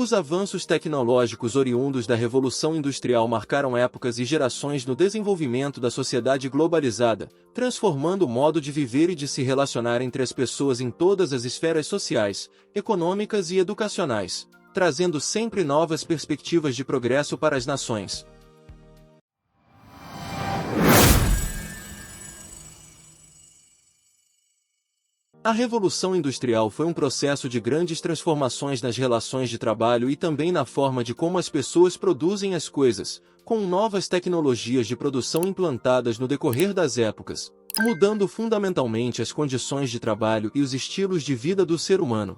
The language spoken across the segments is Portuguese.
Os avanços tecnológicos oriundos da Revolução Industrial marcaram épocas e gerações no desenvolvimento da sociedade globalizada, transformando o modo de viver e de se relacionar entre as pessoas em todas as esferas sociais, econômicas e educacionais, trazendo sempre novas perspectivas de progresso para as nações. A Revolução Industrial foi um processo de grandes transformações nas relações de trabalho e também na forma de como as pessoas produzem as coisas, com novas tecnologias de produção implantadas no decorrer das épocas, mudando fundamentalmente as condições de trabalho e os estilos de vida do ser humano.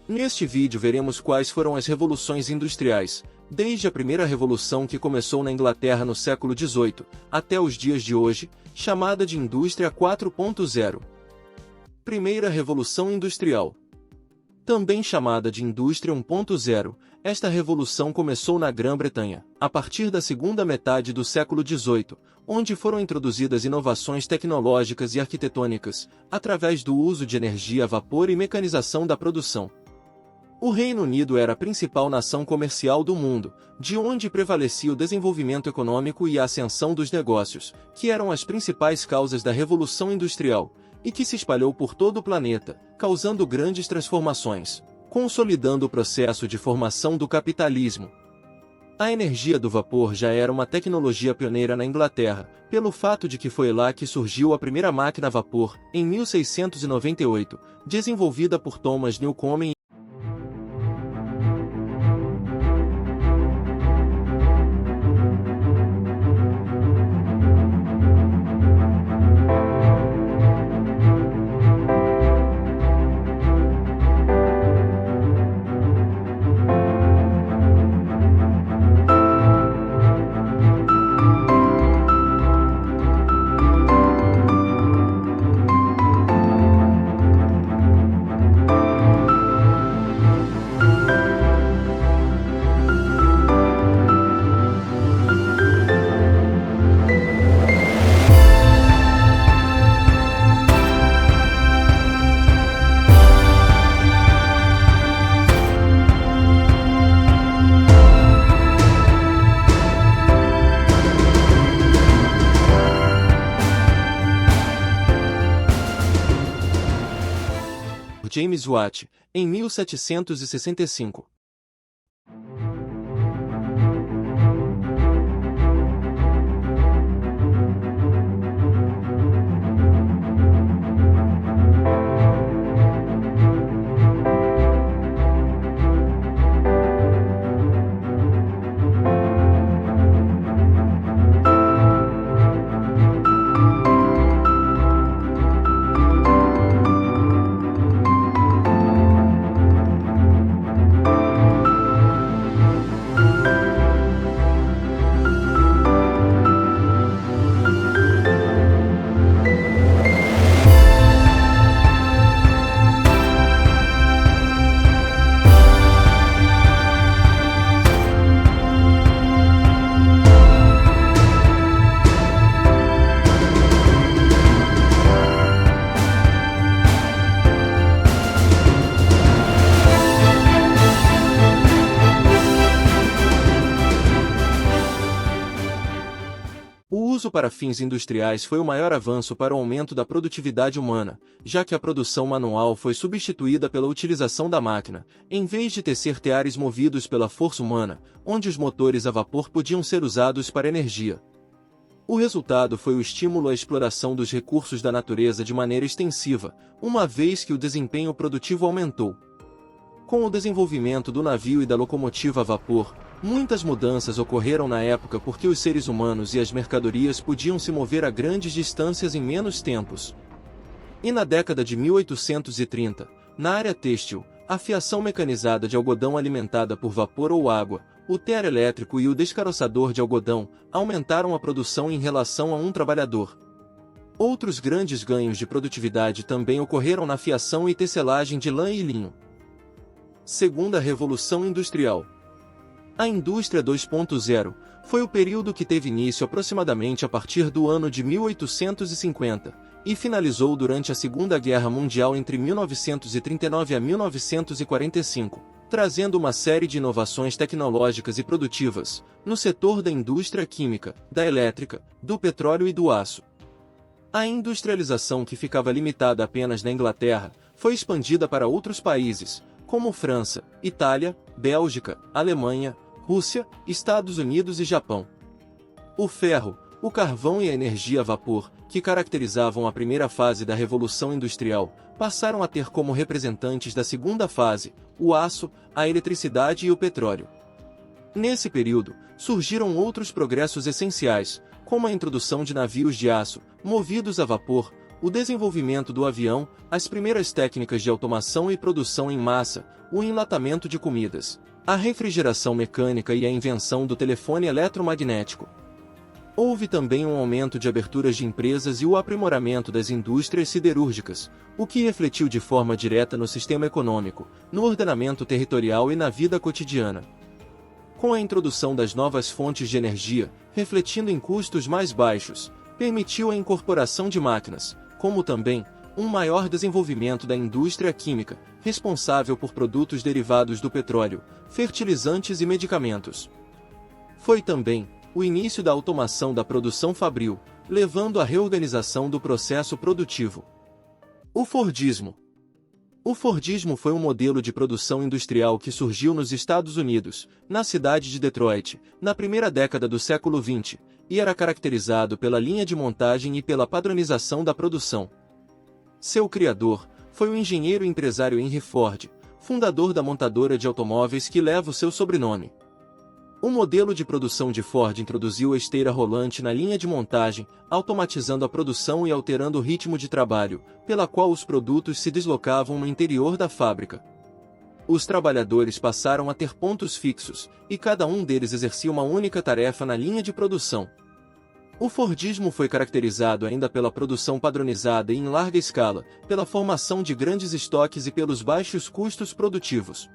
Neste vídeo veremos quais foram as revoluções industriais, desde a primeira revolução que começou na Inglaterra no século XVIII, até os dias de hoje, chamada de Indústria 4.0. Primeira Revolução Industrial. Também chamada de Indústria 1.0, esta revolução começou na Grã-Bretanha, a partir da segunda metade do século XVIII, onde foram introduzidas inovações tecnológicas e arquitetônicas, através do uso de energia a vapor e mecanização da produção. O Reino Unido era a principal nação comercial do mundo, de onde prevalecia o desenvolvimento econômico e a ascensão dos negócios, que eram as principais causas da Revolução Industrial, e que se espalhou por todo o planeta, causando grandes transformações, consolidando o processo de formação do capitalismo. A energia do vapor já era uma tecnologia pioneira na Inglaterra, pelo fato de que foi lá que surgiu a primeira máquina a vapor, em 1698, desenvolvida por Thomas Newcomen. James Watt, em 1765. O uso para fins industriais foi o maior avanço para o aumento da produtividade humana, já que a produção manual foi substituída pela utilização da máquina, em vez de tecer teares movidos pela força humana, onde os motores a vapor podiam ser usados para energia. O resultado foi o estímulo à exploração dos recursos da natureza de maneira extensiva, uma vez que o desempenho produtivo aumentou. Com o desenvolvimento do navio e da locomotiva a vapor, muitas mudanças ocorreram na época porque os seres humanos e as mercadorias podiam se mover a grandes distâncias em menos tempos. E na década de 1830, na área têxtil, a fiação mecanizada de algodão alimentada por vapor ou água, o tear elétrico e o descaroçador de algodão aumentaram a produção em relação a um trabalhador. Outros grandes ganhos de produtividade também ocorreram na fiação e tecelagem de lã e linho. Segunda Revolução Industrial. A Indústria 2.0 foi o período que teve início aproximadamente a partir do ano de 1850 e finalizou durante a Segunda Guerra Mundial entre 1939 a 1945, trazendo uma série de inovações tecnológicas e produtivas, no setor da indústria química, da elétrica, do petróleo e do aço. A industrialização, que ficava limitada apenas na Inglaterra, foi expandida para outros países, como França, Itália, Bélgica, Alemanha, Rússia, Estados Unidos e Japão. O ferro, o carvão e a energia a vapor, que caracterizavam a primeira fase da Revolução Industrial, passaram a ter como representantes da segunda fase, o aço, a eletricidade e o petróleo. Nesse período, surgiram outros progressos essenciais, como a introdução de navios de aço, movidos a vapor, o desenvolvimento do avião, as primeiras técnicas de automação e produção em massa, o enlatamento de comidas, a refrigeração mecânica e a invenção do telefone eletromagnético. Houve também um aumento de aberturas de empresas e o aprimoramento das indústrias siderúrgicas, o que refletiu de forma direta no sistema econômico, no ordenamento territorial e na vida cotidiana. Com a introdução das novas fontes de energia, refletindo em custos mais baixos, permitiu a incorporação de máquinas, como também um maior desenvolvimento da indústria química, responsável por produtos derivados do petróleo, fertilizantes e medicamentos. Foi também o início da automação da produção fabril, levando à reorganização do processo produtivo. O Fordismo. O Fordismo foi um modelo de produção industrial que surgiu nos Estados Unidos, na cidade de Detroit, na primeira década do século XX, e era caracterizado pela linha de montagem e pela padronização da produção. Seu criador foi o engenheiro e empresário Henry Ford, fundador da montadora de automóveis que leva o seu sobrenome. O modelo de produção de Ford introduziu a esteira rolante na linha de montagem, automatizando a produção e alterando o ritmo de trabalho, pela qual os produtos se deslocavam no interior da fábrica. Os trabalhadores passaram a ter pontos fixos, e cada um deles exercia uma única tarefa na linha de produção. O Fordismo foi caracterizado ainda pela produção padronizada e em larga escala, pela formação de grandes estoques e pelos baixos custos produtivos.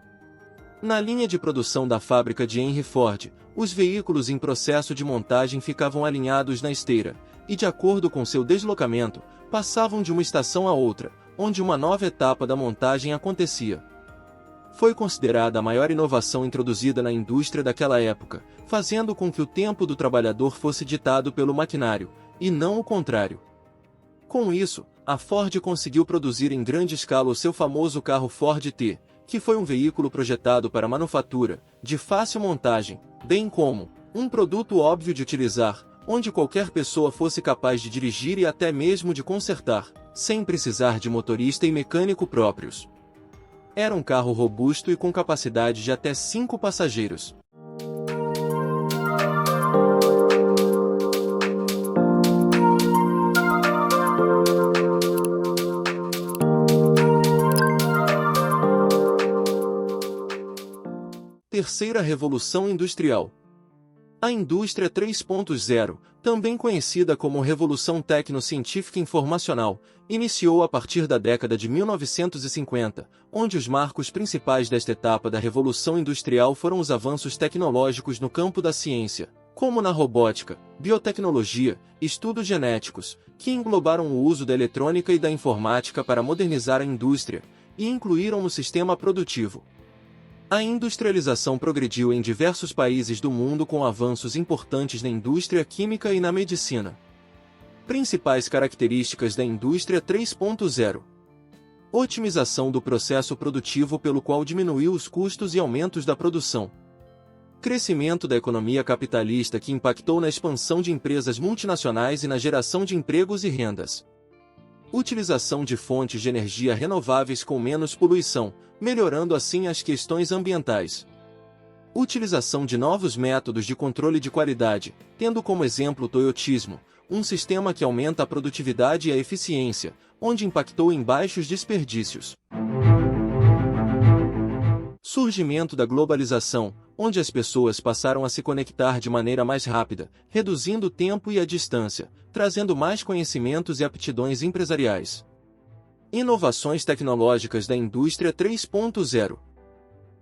Na linha de produção da fábrica de Henry Ford, os veículos em processo de montagem ficavam alinhados na esteira, e de acordo com seu deslocamento, passavam de uma estação a outra, onde uma nova etapa da montagem acontecia. Foi considerada a maior inovação introduzida na indústria daquela época, fazendo com que o tempo do trabalhador fosse ditado pelo maquinário, e não o contrário. Com isso, a Ford conseguiu produzir em grande escala o seu famoso carro Ford T, que foi um veículo projetado para manufatura, de fácil montagem, bem como um produto óbvio de utilizar, onde qualquer pessoa fosse capaz de dirigir e até mesmo de consertar, sem precisar de motorista e mecânico próprios. Era um carro robusto e com capacidade de até 5 passageiros. Terceira Revolução Industrial. A indústria 3.0, também conhecida como Revolução Tecnocientífica Informacional, iniciou a partir da década de 1950, onde os marcos principais desta etapa da Revolução Industrial foram os avanços tecnológicos no campo da ciência, como na robótica, biotecnologia, estudos genéticos, que englobaram o uso da eletrônica e da informática para modernizar a indústria, e incluíram no sistema produtivo. A industrialização progrediu em diversos países do mundo com avanços importantes na indústria química e na medicina. Principais características da indústria 3.0. Otimização do processo produtivo, pelo qual diminuiu os custos e aumentos da produção. Crescimento da economia capitalista, que impactou na expansão de empresas multinacionais e na geração de empregos e rendas. Utilização de fontes de energia renováveis com menos poluição, melhorando assim as questões ambientais. Utilização de novos métodos de controle de qualidade, tendo como exemplo o toyotismo, um sistema que aumenta a produtividade e a eficiência, onde impactou em baixos desperdícios. Surgimento da globalização, onde as pessoas passaram a se conectar de maneira mais rápida, reduzindo o tempo e a distância, trazendo mais conhecimentos e aptidões empresariais. Inovações tecnológicas da indústria 3.0.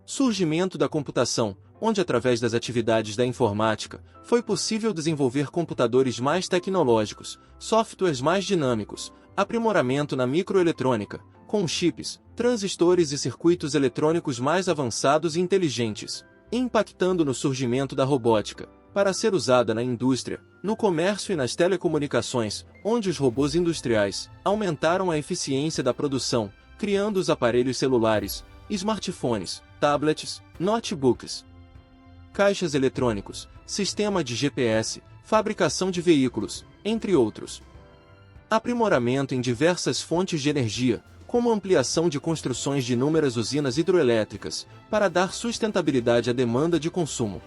Surgimento da computação, onde através das atividades da informática, foi possível desenvolver computadores mais tecnológicos, softwares mais dinâmicos, aprimoramento na microeletrônica, com chips, transistores e circuitos eletrônicos mais avançados e inteligentes, impactando no surgimento da robótica, para ser usada na indústria, no comércio e nas telecomunicações, onde os robôs industriais aumentaram a eficiência da produção, criando os aparelhos celulares, smartphones, tablets, notebooks, caixas eletrônicos, sistema de GPS, fabricação de veículos, entre outros. Aprimoramento em diversas fontes de energia, como ampliação de construções de inúmeras usinas hidroelétricas, para dar sustentabilidade à demanda de consumo.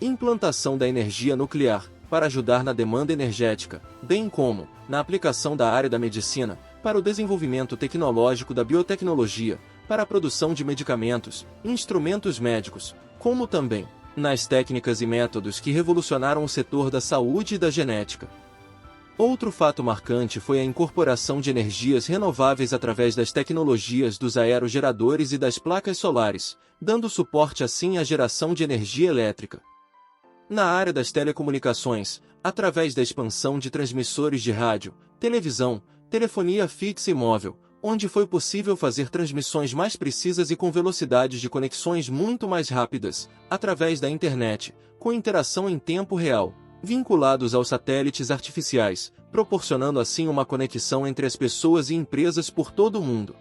Implantação da energia nuclear, para ajudar na demanda energética, bem como, na aplicação da área da medicina, para o desenvolvimento tecnológico da biotecnologia, para a produção de medicamentos, instrumentos médicos, como também, nas técnicas e métodos que revolucionaram o setor da saúde e da genética. Outro fato marcante foi a incorporação de energias renováveis através das tecnologias dos aerogeradores e das placas solares, dando suporte assim à geração de energia elétrica. Na área das telecomunicações, através da expansão de transmissores de rádio, televisão, telefonia fixa e móvel, onde foi possível fazer transmissões mais precisas e com velocidades de conexões muito mais rápidas, através da internet, com interação em tempo real, vinculados aos satélites artificiais, proporcionando assim uma conexão entre as pessoas e empresas por todo o mundo.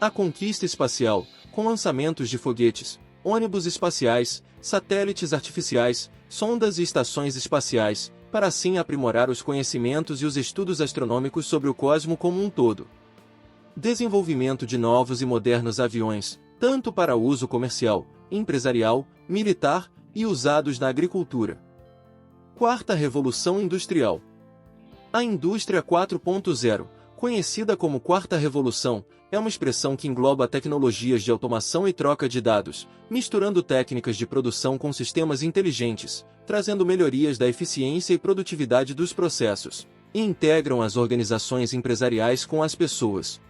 A conquista espacial, com lançamentos de foguetes, ônibus espaciais, satélites artificiais, sondas e estações espaciais, para assim aprimorar os conhecimentos e os estudos astronômicos sobre o cosmo como um todo. Desenvolvimento de novos e modernos aviões, tanto para uso comercial, empresarial, militar e usados na agricultura. Quarta Revolução Industrial. A Indústria 4.0, conhecida como Quarta Revolução, é uma expressão que engloba tecnologias de automação e troca de dados, misturando técnicas de produção com sistemas inteligentes, trazendo melhorias da eficiência e produtividade dos processos, e integram as organizações empresariais com as pessoas.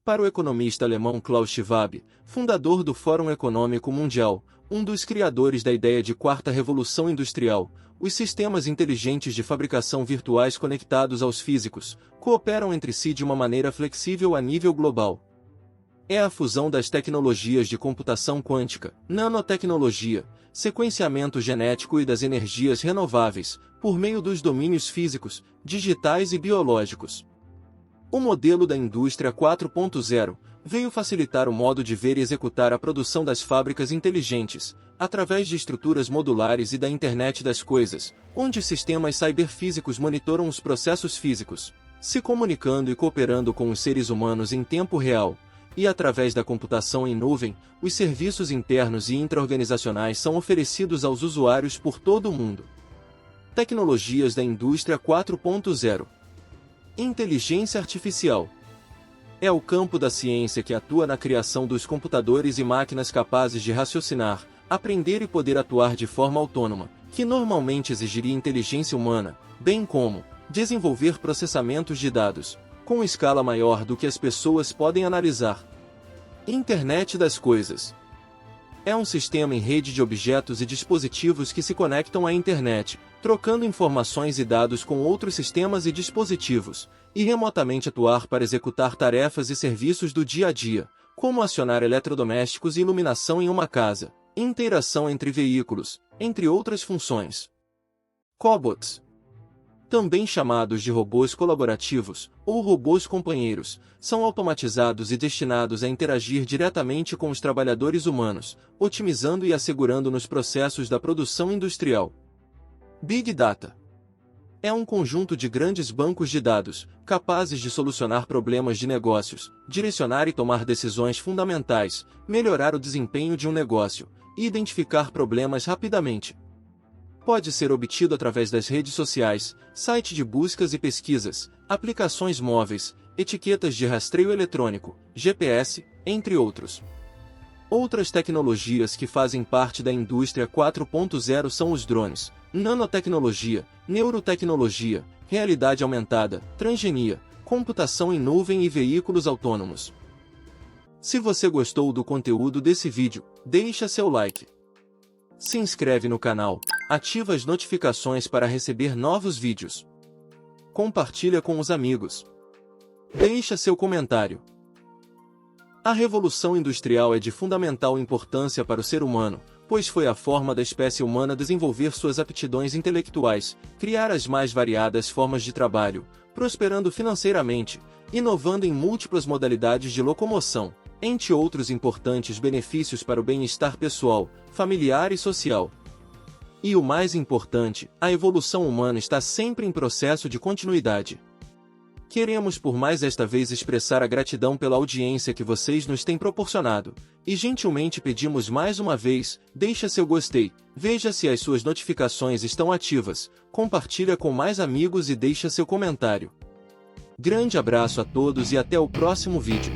Para o economista alemão Klaus Schwab, fundador do Fórum Econômico Mundial, um dos criadores da ideia de Quarta Revolução Industrial, os sistemas inteligentes de fabricação virtuais conectados aos físicos, cooperam entre si de uma maneira flexível a nível global. É a fusão das tecnologias de computação quântica, nanotecnologia, sequenciamento genético e das energias renováveis, por meio dos domínios físicos, digitais e biológicos. O modelo da Indústria 4.0 veio facilitar o modo de ver e executar a produção das fábricas inteligentes, através de estruturas modulares e da Internet das Coisas, onde sistemas cyberfísicos monitoram os processos físicos, se comunicando e cooperando com os seres humanos em tempo real, e através da computação em nuvem, os serviços internos e intra-organizacionais são oferecidos aos usuários por todo o mundo. Tecnologias da Indústria 4.0. Inteligência Artificial. É o campo da ciência que atua na criação dos computadores e máquinas capazes de raciocinar, aprender e poder atuar de forma autônoma, que normalmente exigiria inteligência humana, bem como desenvolver processamentos de dados, com escala maior do que as pessoas podem analisar. Internet das Coisas. É um sistema em rede de objetos e dispositivos que se conectam à internet, trocando informações e dados com outros sistemas e dispositivos, e remotamente atuar para executar tarefas e serviços do dia a dia, como acionar eletrodomésticos e iluminação em uma casa, interação entre veículos, entre outras funções. Cobots. Também chamados de robôs colaborativos, ou robôs companheiros, são automatizados e destinados a interagir diretamente com os trabalhadores humanos, otimizando e assegurando nos processos da produção industrial. Big Data. É um conjunto de grandes bancos de dados, capazes de solucionar problemas de negócios, direcionar e tomar decisões fundamentais, melhorar o desempenho de um negócio, e identificar problemas rapidamente. Pode ser obtido através das redes sociais, site de buscas e pesquisas, aplicações móveis, etiquetas de rastreio eletrônico, GPS, entre outros. Outras tecnologias que fazem parte da Indústria 4.0 são os drones, nanotecnologia, neurotecnologia, realidade aumentada, transgenia, computação em nuvem e veículos autônomos. Se você gostou do conteúdo desse vídeo, deixa seu like. Se inscreve no canal, ativa as notificações para receber novos vídeos. Compartilha com os amigos. Deixa seu comentário. A Revolução Industrial é de fundamental importância para o ser humano, pois foi a forma da espécie humana desenvolver suas aptidões intelectuais, criar as mais variadas formas de trabalho, prosperando financeiramente, inovando em múltiplas modalidades de locomoção, entre outros importantes benefícios para o bem-estar pessoal, familiar e social. E o mais importante, a evolução humana está sempre em processo de continuidade. Queremos por mais esta vez expressar a gratidão pela audiência que vocês nos têm proporcionado, e gentilmente pedimos mais uma vez, deixa seu gostei, veja se as suas notificações estão ativas, compartilha com mais amigos e deixa seu comentário. Grande abraço a todos e até o próximo vídeo.